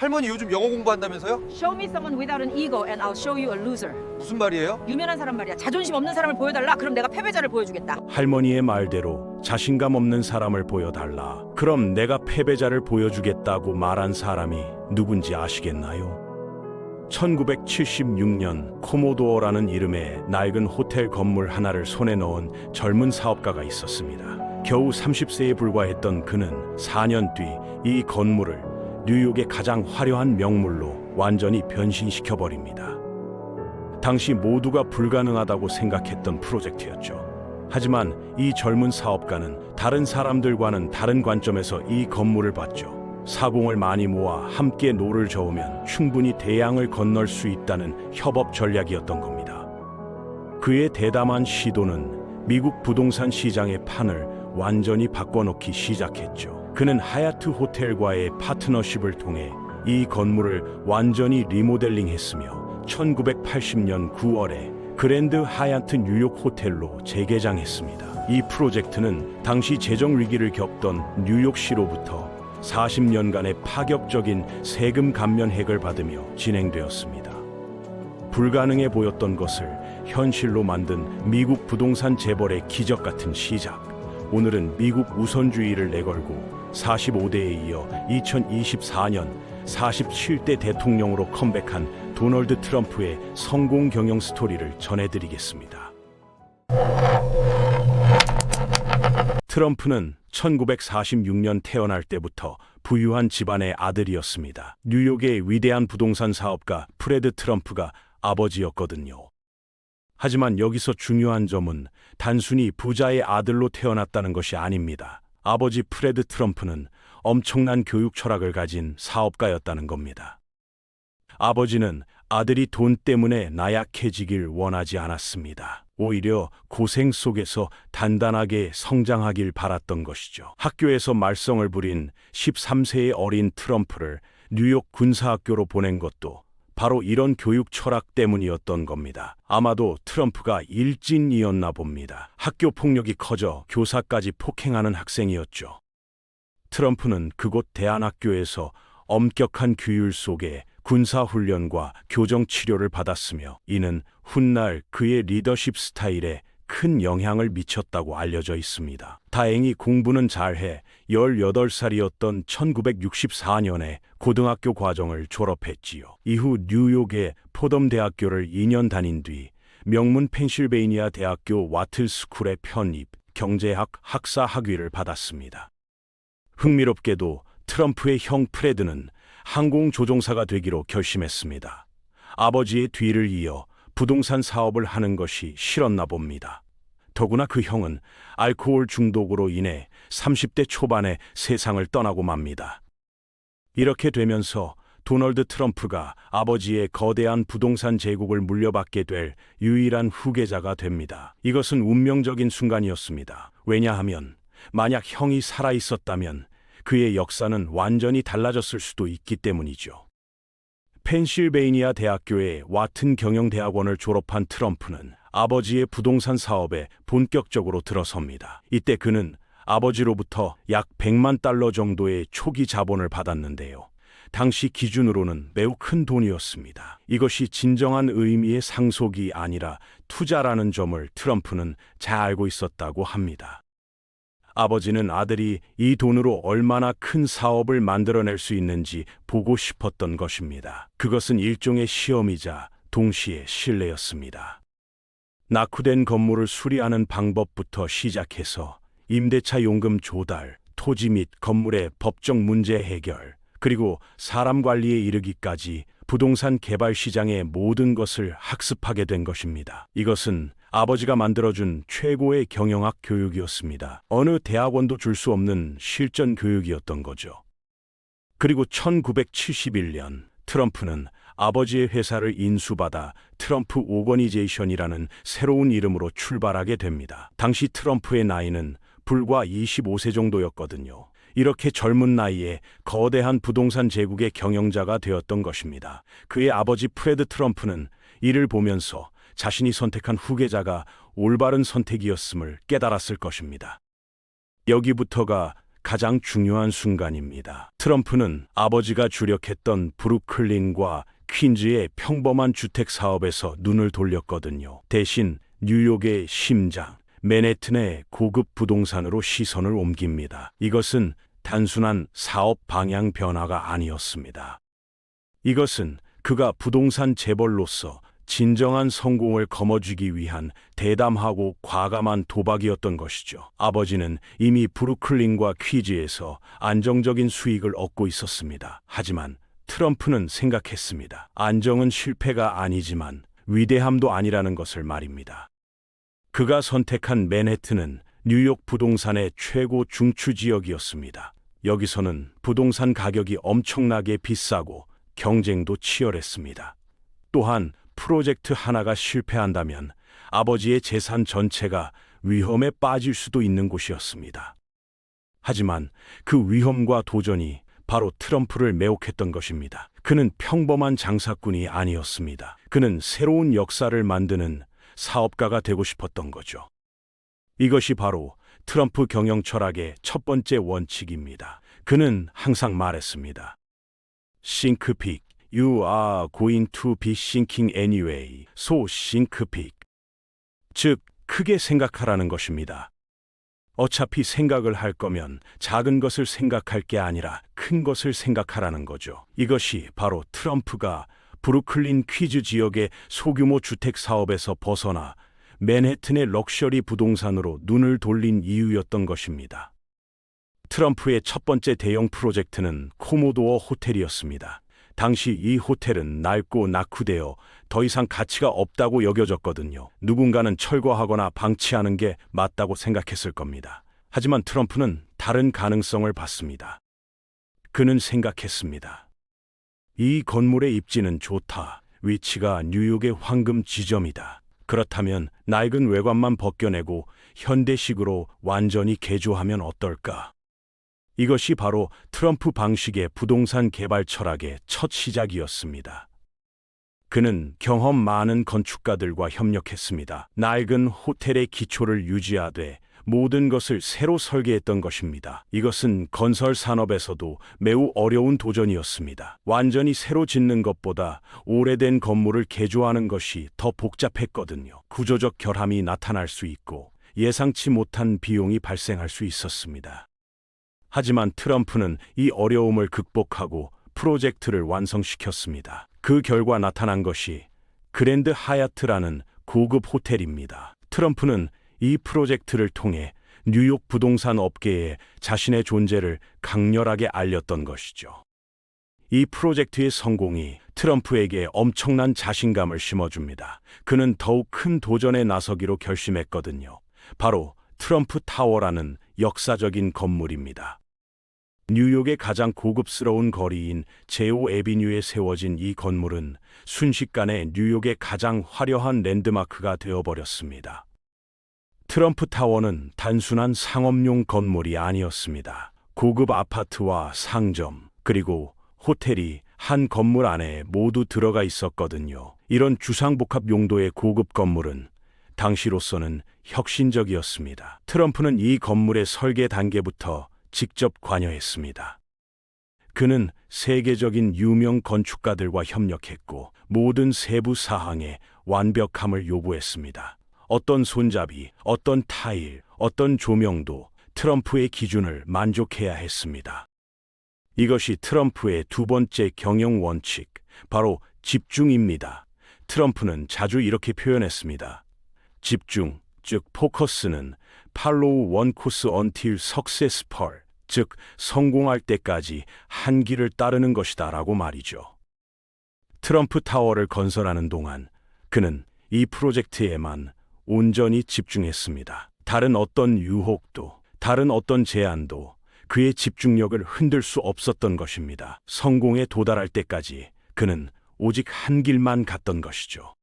할머니 요즘 영어 공부한다면서요? Show me someone without an ego and I'll show you a loser. 무슨 말이에요? 유명한 사람 말이야. 자존심 없는 사람을 보여달라. 그럼 내가 패배자를 보여주겠다. 할머니의 말대로 자신감 없는 사람을 보여달라. 그럼 내가 패배자를 보여주겠다고 말한 사람이 누군지 아시겠나요? 1976년 코모도어라는 이름의 낡은 호텔 건물 하나를 손에 넣은 젊은 사업가가 있었습니다. 겨우 30세에 불과했던 그는 4년 뒤 이 건물을 뉴욕의 가장 화려한 명물로 완전히 변신시켜버립니다. 당시 모두가 불가능하다고 생각했던 프로젝트였죠. 하지만 이 젊은 사업가는 다른 사람들과는 다른 관점에서 이 건물을 봤죠. 사공을 많이 모아 함께 노를 저으면 충분히 대양을 건널 수 있다는 협업 전략이었던 겁니다. 그의 대담한 시도는 미국 부동산 시장의 판을 완전히 바꿔놓기 시작했죠. 그는 하얏트 호텔과의 파트너십을 통해 이 건물을 완전히 리모델링했으며 1980년 9월에 그랜드 하얏트 뉴욕 호텔로 재개장했습니다. 이 프로젝트는 당시 재정 위기를 겪던 뉴욕시로부터 40년간의 파격적인 세금 감면 혜택을 받으며 진행되었습니다. 불가능해 보였던 것을 현실로 만든 미국 부동산 재벌의 기적 같은 시작. 오늘은 미국 우선주의를 내걸고 45대에 이어 2024년 47대 대통령으로 컴백한 도널드 트럼프의 성공 경영 스토리를 전해드리겠습니다. 트럼프는 1946년 태어날 때부터 부유한 집안의 아들이었습니다. 뉴욕의 위대한 부동산 사업가 프레드 트럼프가 아버지였거든요. 하지만 여기서 중요한 점은 단순히 부자의 아들로 태어났다는 것이 아닙니다. 아버지 프레드 트럼프는 엄청난 교육 철학을 가진 사업가였다는 겁니다. 아버지는 아들이 돈 때문에 나약해지길 원하지 않았습니다. 오히려 고생 속에서 단단하게 성장하길 바랐던 것이죠. 학교에서 말썽을 부린 13세의 어린 트럼프를 뉴욕 군사학교로 보낸 것도 바로 이런 교육 철학 때문이었던 겁니다. 아마도 트럼프가 일진이었나 봅니다. 학교 폭력이 커져 교사까지 폭행하는 학생이었죠. 트럼프는 그곳 대안학교에서 엄격한 규율 속에 군사훈련과 교정치료를 받았으며 이는 훗날 그의 리더십 스타일에 큰 영향을 미쳤다고 알려져 있습니다. 다행히 공부는 잘해 18살이었던 1964년에 고등학교 과정을 졸업했지요. 이후 뉴욕의 포덤 대학교를 2년 다닌 뒤 명문 펜실베이니아 대학교 와틀 스쿨에 편입, 경제학 학사 학위를 받았습니다. 흥미롭게도 트럼프의 형 프레드는 항공조종사가 되기로 결심했습니다. 아버지의 뒤를 이어 부동산 사업을 하는 것이 싫었나 봅니다. 더구나 그 형은 알코올 중독으로 인해 30대 초반에 세상을 떠나고 맙니다. 이렇게 되면서 도널드 트럼프가 아버지의 거대한 부동산 제국을 물려받게 될 유일한 후계자가 됩니다. 이것은 운명적인 순간이었습니다. 왜냐하면 만약 형이 살아있었다면 그의 역사는 완전히 달라졌을 수도 있기 때문이죠. 펜실베이니아 대학교의 와튼 경영대학원을 졸업한 트럼프는 아버지의 부동산 사업에 본격적으로 들어섭니다. 이때 그는 아버지로부터 약 100만 달러 정도의 초기 자본을 받았는데요. 당시 기준으로는 매우 큰 돈이었습니다. 이것이 진정한 의미의 상속이 아니라 투자라는 점을 트럼프는 잘 알고 있었다고 합니다. 아버지는 아들이 이 돈으로 얼마나 큰 사업을 만들어낼 수 있는지 보고 싶었던 것입니다. 그것은 일종의 시험이자 동시에 신뢰였습니다. 낙후된 건물을 수리하는 방법부터 시작해서 임대차 용금 조달, 토지 및 건물의 법적 문제 해결, 그리고 사람 관리에 이르기까지 부동산 개발 시장의 모든 것을 학습하게 된 것입니다. 이것은 아버지가 만들어준 최고의 경영학 교육이었습니다. 어느 대학원도 줄 수 없는 실전 교육이었던 거죠. 그리고 1971년 트럼프는 아버지의 회사를 인수받아 트럼프 오거니제이션이라는 새로운 이름으로 출발하게 됩니다. 당시 트럼프의 나이는 불과 25세 정도였거든요. 이렇게 젊은 나이에 거대한 부동산 제국의 경영자가 되었던 것입니다. 그의 아버지 프레드 트럼프는 이를 보면서 자신이 선택한 후계자가 올바른 선택이었음을 깨달았을 것입니다. 여기부터가 가장 중요한 순간입니다. 트럼프는 아버지가 주력했던 브루클린과 퀸즈의 평범한 주택 사업에서 눈을 돌렸거든요. 대신 뉴욕의 심장, 맨해튼의 고급 부동산으로 시선을 옮깁니다. 이것은 단순한 사업 방향 변화가 아니었습니다. 이것은 그가 부동산 재벌로서 진정한 성공을 거머쥐기 위한 대담하고 과감한 도박이었던 것이죠. 아버지는 이미 브루클린과 퀴즈에서 안정적인 수익을 얻고 있었습니다. 하지만 트럼프는 생각했습니다. 안정은 실패가 아니지만 위대함도 아니라는 것을 말입니다. 그가 선택한 맨해튼은 뉴욕 부동산의 최고 중추 지역이었습니다. 여기서는 부동산 가격이 엄청나게 비싸고 경쟁도 치열했습니다. 또한 프로젝트 하나가 실패한다면 아버지의 재산 전체가 위험에 빠질 수도 있는 곳이었습니다. 하지만 그 위험과 도전이 바로 트럼프를 매혹했던 것입니다. 그는 평범한 장사꾼이 아니었습니다. 그는 새로운 역사를 만드는 사업가가 되고 싶었던 거죠. 이것이 바로 트럼프 경영 철학의 첫 번째 원칙입니다. 그는 항상 말했습니다. Think big. You are going to be thinking anyway. So think big. 즉, 크게 생각하라는 것입니다. 어차피 생각을 할 거면 작은 것을 생각할 게 아니라 큰 것을 생각하라는 거죠. 이것이 바로 트럼프가 브루클린 퀴즈 지역의 소규모 주택 사업에서 벗어나 맨해튼의 럭셔리 부동산으로 눈을 돌린 이유였던 것입니다. 트럼프의 첫 번째 대형 프로젝트는 코모도어 호텔이었습니다. 당시 이 호텔은 낡고 낙후되어 더 이상 가치가 없다고 여겨졌거든요. 누군가는 철거하거나 방치하는 게 맞다고 생각했을 겁니다. 하지만 트럼프는 다른 가능성을 봤습니다. 그는 생각했습니다. 이 건물의 입지는 좋다. 위치가 뉴욕의 황금 지점이다. 그렇다면 낡은 외관만 벗겨내고 현대식으로 완전히 개조하면 어떨까? 이것이 바로 트럼프 방식의 부동산 개발 철학의 첫 시작이었습니다. 그는 경험 많은 건축가들과 협력했습니다. 낡은 호텔의 기초를 유지하되 모든 것을 새로 설계했던 것입니다. 이것은 건설 산업에서도 매우 어려운 도전이었습니다. 완전히 새로 짓는 것보다 오래된 건물을 개조하는 것이 더 복잡했거든요. 구조적 결함이 나타날 수 있고 예상치 못한 비용이 발생할 수 있었습니다. 하지만 트럼프는 이 어려움을 극복하고 프로젝트를 완성시켰습니다. 그 결과 나타난 것이 그랜드 하얏트라는 고급 호텔입니다. 트럼프는 이 프로젝트를 통해 뉴욕 부동산 업계에 자신의 존재를 강렬하게 알렸던 것이죠. 이 프로젝트의 성공이 트럼프에게 엄청난 자신감을 심어줍니다. 그는 더욱 큰 도전에 나서기로 결심했거든요. 바로 트럼프 타워라는 역사적인 건물입니다. 뉴욕의 가장 고급스러운 거리인 제오 애비뉴에 세워진 이 건물은 순식간에 뉴욕의 가장 화려한 랜드마크가 되어버렸습니다. 트럼프 타워는 단순한 상업용 건물이 아니었습니다. 고급 아파트와 상점, 그리고 호텔이 한 건물 안에 모두 들어가 있었거든요. 이런 주상복합 용도의 고급 건물은 당시로서는 혁신적이었습니다. 트럼프는 이 건물의 설계 단계부터 직접 관여했습니다. 그는 세계적인 유명 건축가들과 협력했고 모든 세부 사항에 완벽함을 요구했습니다. 어떤 손잡이, 어떤 타일, 어떤 조명도 트럼프의 기준을 만족해야 했습니다. 이것이 트럼프의 두 번째 경영 원칙, 바로 집중입니다. 트럼프는 자주 이렇게 표현했습니다. 집중, 즉 포커스는 팔로우 원 코스 언틸 석세스펄, 즉 성공할 때까지 한 길을 따르는 것이다 라고 말이죠. 트럼프 타워를 건설하는 동안 그는 이 프로젝트에만 온전히 집중했습니다. 다른 어떤 유혹도, 다른 어떤 제안도 그의 집중력을 흔들 수 없었던 것입니다. 성공에 도달할 때까지 그는 오직 한 길만 갔던 것이죠.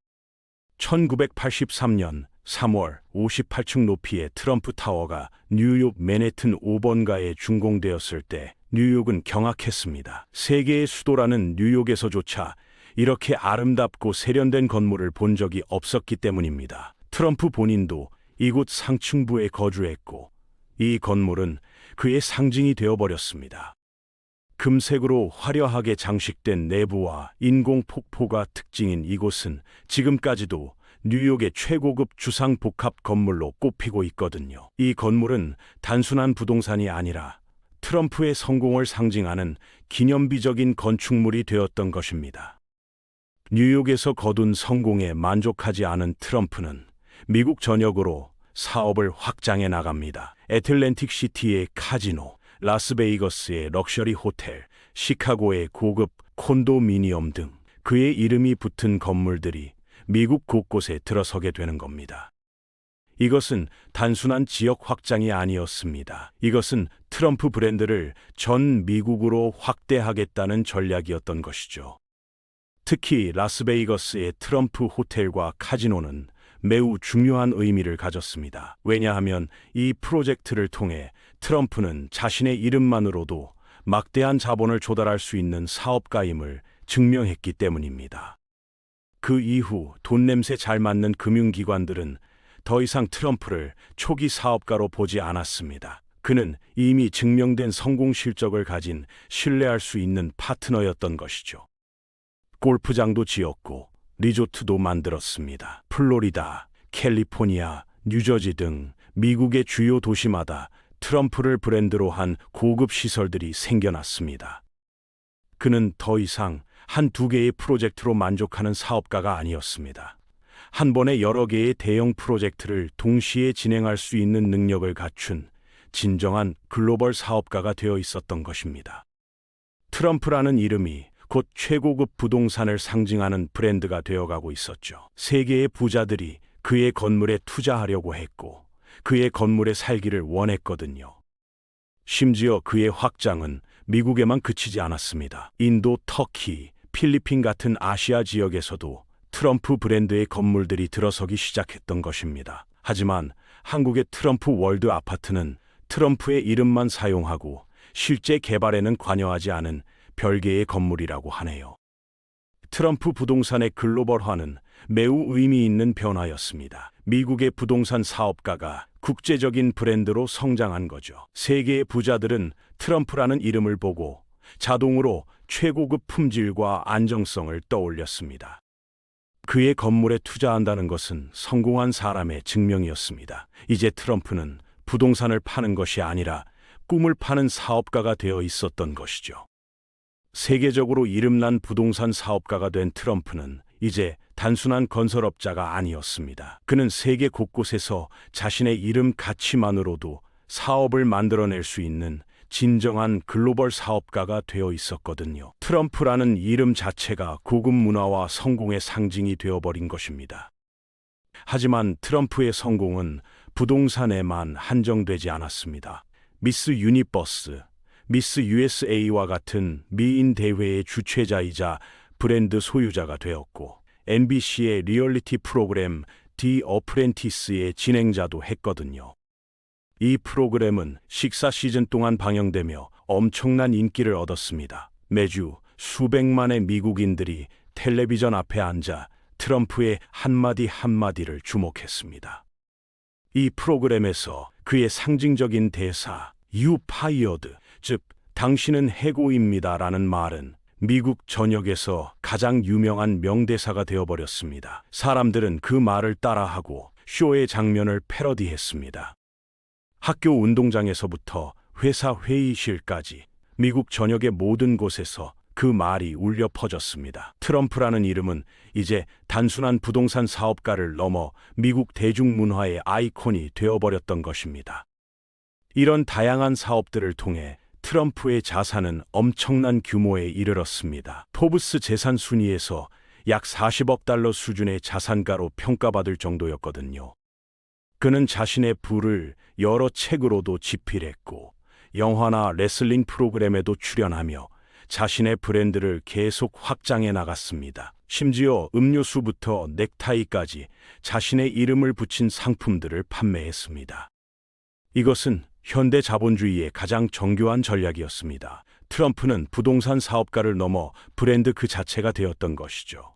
1983년 3월 58층 높이의 트럼프 타워가 뉴욕 맨해튼 5번가에 준공되었을 때 뉴욕은 경악했습니다. 세계의 수도라는 뉴욕에서조차 이렇게 아름답고 세련된 건물을 본 적이 없었기 때문입니다. 트럼프 본인도 이곳 상층부에 거주했고 이 건물은 그의 상징이 되어버렸습니다. 금색으로 화려하게 장식된 내부와 인공 폭포가 특징인 이곳은 지금까지도 뉴욕의 최고급 주상 복합 건물로 꼽히고 있거든요. 이 건물은 단순한 부동산이 아니라 트럼프의 성공을 상징하는 기념비적인 건축물이 되었던 것입니다. 뉴욕에서 거둔 성공에 만족하지 않은 트럼프는 미국 전역으로 사업을 확장해 나갑니다. 애틀랜틱 시티의 카지노, 라스베이거스의 럭셔리 호텔, 시카고의 고급 콘도미니엄 등 그의 이름이 붙은 건물들이 미국 곳곳에 들어서게 되는 겁니다. 이것은 단순한 지역 확장이 아니었습니다. 이것은 트럼프 브랜드를 전 미국으로 확대하겠다는 전략이었던 것이죠. 특히 라스베이거스의 트럼프 호텔과 카지노는 매우 중요한 의미를 가졌습니다. 왜냐하면 이 프로젝트를 통해 트럼프는 자신의 이름만으로도 막대한 자본을 조달할 수 있는 사업가임을 증명했기 때문입니다. 그 이후 돈 냄새 잘 맡는 금융기관들은 더 이상 트럼프를 초기 사업가로 보지 않았습니다. 그는 이미 증명된 성공 실적을 가진 신뢰할 수 있는 파트너였던 것이죠. 골프장도 지었고 리조트도 만들었습니다. 플로리다, 캘리포니아, 뉴저지 등 미국의 주요 도시마다 트럼프를 브랜드로 한 고급 시설들이 생겨났습니다. 그는 더 이상 한두 개의 프로젝트로 만족하는 사업가가 아니었습니다. 한 번에 여러 개의 대형 프로젝트를 동시에 진행할 수 있는 능력을 갖춘 진정한 글로벌 사업가가 되어 있었던 것입니다. 트럼프라는 이름이 곧 최고급 부동산을 상징하는 브랜드가 되어가고 있었죠. 세계의 부자들이 그의 건물에 투자하려고 했고 그의 건물에 살기를 원했거든요. 심지어 그의 확장은 미국에만 그치지 않았습니다. 인도, 터키, 필리핀 같은 아시아 지역에서도 트럼프 브랜드의 건물들이 들어서기 시작했던 것입니다. 하지만 한국의 트럼프 월드 아파트는 트럼프의 이름만 사용하고 실제 개발에는 관여하지 않은 별개의 건물이라고 하네요. 트럼프 부동산의 글로벌화는 매우 의미 있는 변화였습니다. 미국의 부동산 사업가가 국제적인 브랜드로 성장한 거죠. 세계의 부자들은 트럼프라는 이름을 보고 자동으로 최고급 품질과 안정성을 떠올렸습니다. 그의 건물에 투자한다는 것은 성공한 사람의 증명이었습니다. 이제 트럼프는 부동산을 파는 것이 아니라 꿈을 파는 사업가가 되어 있었던 것이죠. 세계적으로 이름난 부동산 사업가가 된 트럼프는 이제 단순한 건설업자가 아니었습니다. 그는 세계 곳곳에서 자신의 이름 가치만으로도 사업을 만들어낼 수 있는 진정한 글로벌 사업가가 되어 있었거든요. 트럼프라는 이름 자체가 고급 문화와 성공의 상징이 되어버린 것입니다. 하지만 트럼프의 성공은 부동산에만 한정되지 않았습니다. 미스 유니버스, 미스 USA와 같은 미인 대회의 주최자이자 브랜드 소유자가 되었고 MBC의 리얼리티 프로그램 디 어프렌티스의 진행자도 했거든요. 이 프로그램은 식사 시즌 동안 방영되며 엄청난 인기를 얻었습니다. 매주 수백만의 미국인들이 텔레비전 앞에 앉아 트럼프의 한마디 한마디를 주목했습니다. 이 프로그램에서 그의 상징적인 대사 You fired, 즉 당신은 해고입니다라는 말은 미국 전역에서 가장 유명한 명대사가 되어버렸습니다. 사람들은 그 말을 따라하고 쇼의 장면을 패러디했습니다. 학교 운동장에서부터 회사 회의실까지 미국 전역의 모든 곳에서 그 말이 울려 퍼졌습니다. 트럼프라는 이름은 이제 단순한 부동산 사업가를 넘어 미국 대중문화의 아이콘이 되어버렸던 것입니다. 이런 다양한 사업들을 통해 트럼프의 자산은 엄청난 규모에 이르렀습니다. 포브스 재산 순위에서 약 40억 달러 수준의 자산가로 평가받을 정도였거든요. 그는 자신의 부를 여러 책으로도 집필했고 영화나 레슬링 프로그램에도 출연하며 자신의 브랜드를 계속 확장해 나갔습니다. 심지어 음료수부터 넥타이까지 자신의 이름을 붙인 상품들을 판매했습니다. 이것은 현대 자본주의의 가장 정교한 전략이었습니다. 트럼프는 부동산 사업가를 넘어 브랜드 그 자체가 되었던 것이죠.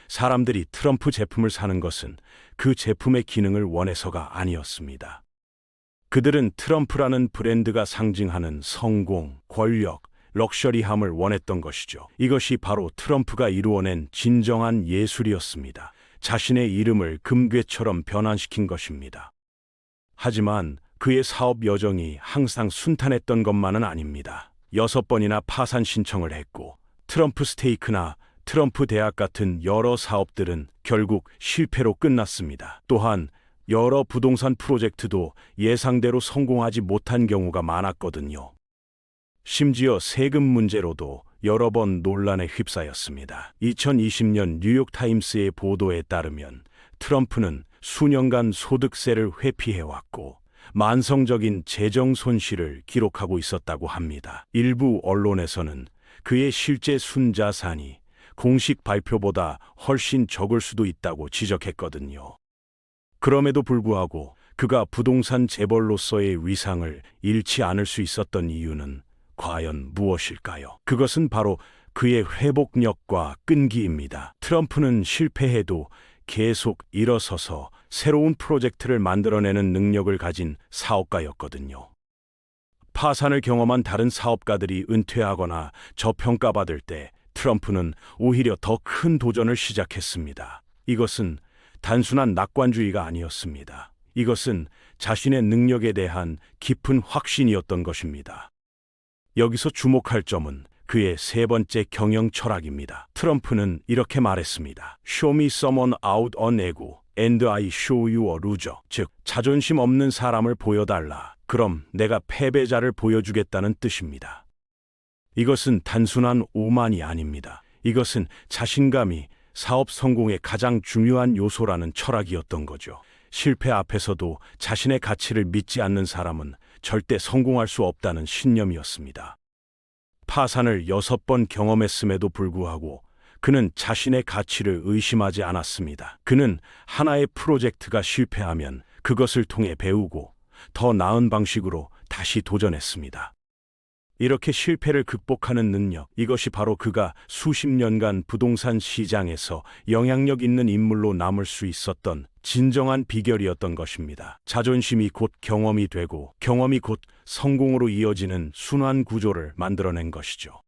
사람들이 트럼프 제품을 사는 것은 그 제품의 기능을 원해서가 아니었습니다. 그들은 트럼프라는 브랜드가 상징하는 성공, 권력, 럭셔리함을 원했던 것이죠. 이것이 바로 트럼프가 이루어낸 진정한 예술이었습니다. 자신의 이름을 금괴처럼 변환시킨 것입니다. 하지만 그의 사업 여정이 항상 순탄했던 것만은 아닙니다. 6번이나 파산 신청을 했고 트럼프 스테이크나 트럼프 대학 같은 여러 사업들은 결국 실패로 끝났습니다. 또한 여러 부동산 프로젝트도 예상대로 성공하지 못한 경우가 많았거든요. 심지어 세금 문제로도 여러 번 논란에 휩싸였습니다. 2020년 뉴욕타임스의 보도에 따르면 트럼프는 수년간 소득세를 회피해왔고 만성적인 재정 손실을 기록하고 있었다고 합니다. 일부 언론에서는 그의 실제 순자산이 공식 발표보다 훨씬 적을 수도 있다고 지적했거든요. 그럼에도 불구하고 그가 부동산 재벌로서의 위상을 잃지 않을 수 있었던 이유는 과연 무엇일까요? 그것은 바로 그의 회복력과 끈기입니다. 트럼프는 실패해도 계속 일어서서 새로운 프로젝트를 만들어내는 능력을 가진 사업가였거든요. 파산을 경험한 다른 사업가들이 은퇴하거나 저평가받을 때 트럼프는 오히려 더 큰 도전을 시작했습니다. 이것은 단순한 낙관주의가 아니었습니다. 이것은 자신의 능력에 대한 깊은 확신이었던 것입니다. 여기서 주목할 점은 그의 세 번째 경영 철학입니다. 트럼프는 이렇게 말했습니다. Show me someone out on ego, and I show you a loser. 즉, 자존심 없는 사람을 보여달라. 그럼 내가 패배자를 보여주겠다는 뜻입니다. 이것은 단순한 오만이 아닙니다. 이것은 자신감이 사업 성공의 가장 중요한 요소라는 철학이었던 거죠. 실패 앞에서도 자신의 가치를 믿지 않는 사람은 절대 성공할 수 없다는 신념이었습니다. 파산을 6번 경험했음에도 불구하고 그는 자신의 가치를 의심하지 않았습니다. 그는 하나의 프로젝트가 실패하면 그것을 통해 배우고 더 나은 방식으로 다시 도전했습니다. 이렇게 실패를 극복하는 능력, 이것이 바로 그가 수십 년간 부동산 시장에서 영향력 있는 인물로 남을 수 있었던 진정한 비결이었던 것입니다. 자존심이 곧 경험이 되고 경험이 곧 성공으로 이어지는 순환 구조를 만들어낸 것이죠.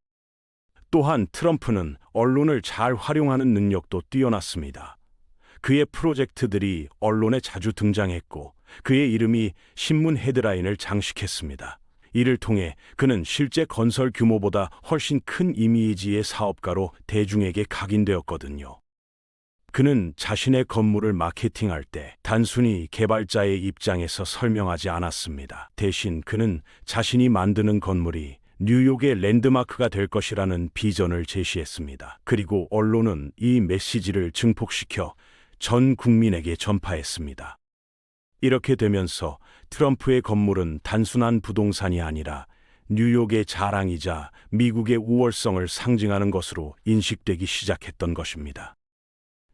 또한 트럼프는 언론을 잘 활용하는 능력도 뛰어났습니다. 그의 프로젝트들이 언론에 자주 등장했고 그의 이름이 신문 헤드라인을 장식했습니다. 이를 통해 그는 실제 건설 규모보다 훨씬 큰 이미지의 사업가로 대중에게 각인되었거든요. 그는 자신의 건물을 마케팅할 때 단순히 개발자의 입장에서 설명하지 않았습니다. 대신 그는 자신이 만드는 건물이 뉴욕의 랜드마크가 될 것이라는 비전을 제시했습니다. 그리고 언론은 이 메시지를 증폭시켜 전 국민에게 전파했습니다. 이렇게 되면서 트럼프의 건물은 단순한 부동산이 아니라 뉴욕의 자랑이자 미국의 우월성을 상징하는 것으로 인식되기 시작했던 것입니다.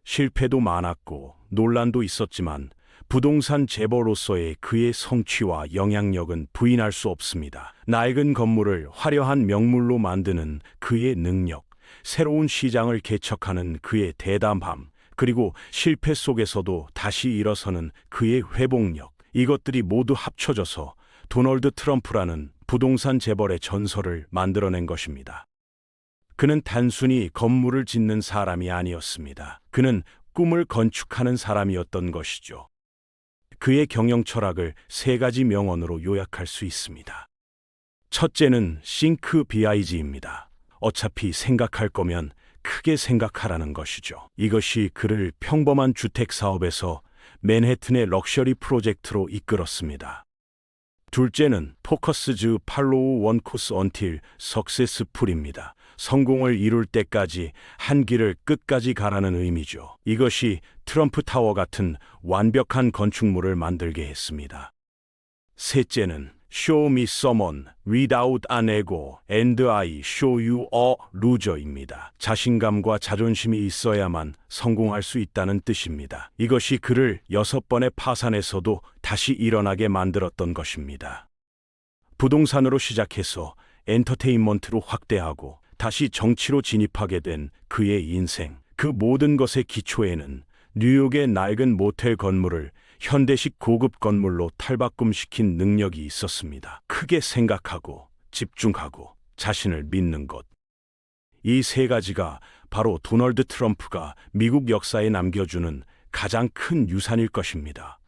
실패도 많았고 논란도 있었지만 부동산 재벌로서의 그의 성취와 영향력은 부인할 수 없습니다. 낡은 건물을 화려한 명물로 만드는 그의 능력, 새로운 시장을 개척하는 그의 대담함, 그리고 실패 속에서도 다시 일어서는 그의 회복력, 이것들이 모두 합쳐져서 도널드 트럼프라는 부동산 재벌의 전설을 만들어낸 것입니다. 그는 단순히 건물을 짓는 사람이 아니었습니다. 그는 꿈을 건축하는 사람이었던 것이죠. 그의 경영 철학을 3가지 명언으로 요약할 수 있습니다. 첫째는 Think Big입니다. 어차피 생각할 거면 크게 생각하라는 것이죠. 이것이 그를 평범한 주택 사업에서 맨해튼의 럭셔리 프로젝트로 이끌었습니다. 둘째는 Focus Follow One Course Until Successful입니다. 성공을 이룰 때까지 한 길을 끝까지 가라는 의미죠. 이것이 트럼프 타워 같은 완벽한 건축물을 만들게 했습니다. 셋째는 Show me someone without an ego and I show you a loser입니다. 자신감과 자존심이 있어야만 성공할 수 있다는 뜻입니다. 이것이 그를 6번의 파산에서도 다시 일어나게 만들었던 것입니다. 부동산으로 시작해서 엔터테인먼트로 확대하고 다시 정치로 진입하게 된 그의 인생. 그 모든 것의 기초에는 뉴욕의 낡은 모텔 건물을 현대식 고급 건물로 탈바꿈시킨 능력이 있었습니다. 크게 생각하고 집중하고 자신을 믿는 것. 이 세 가지가 바로 도널드 트럼프가 미국 역사에 남겨주는 가장 큰 유산일 것입니다.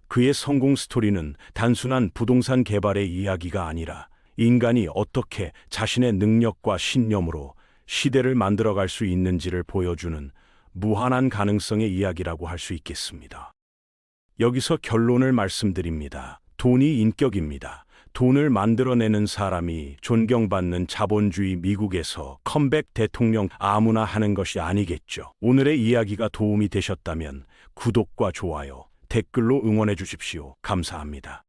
그의 성공 스토리는 단순한 부동산 개발의 이야기가 아니라 인간이 어떻게 자신의 능력과 신념으로 시대를 만들어갈 수 있는지를 보여주는 무한한 가능성의 이야기라고 할 수 있겠습니다. 여기서 결론을 말씀드립니다. 돈이 인격입니다. 돈을 만들어내는 사람이 존경받는 자본주의 미국에서 컴백 대통령 아무나 하는 것이 아니겠죠. 오늘의 이야기가 도움이 되셨다면 구독과 좋아요, 댓글로 응원해 주십시오. 감사합니다.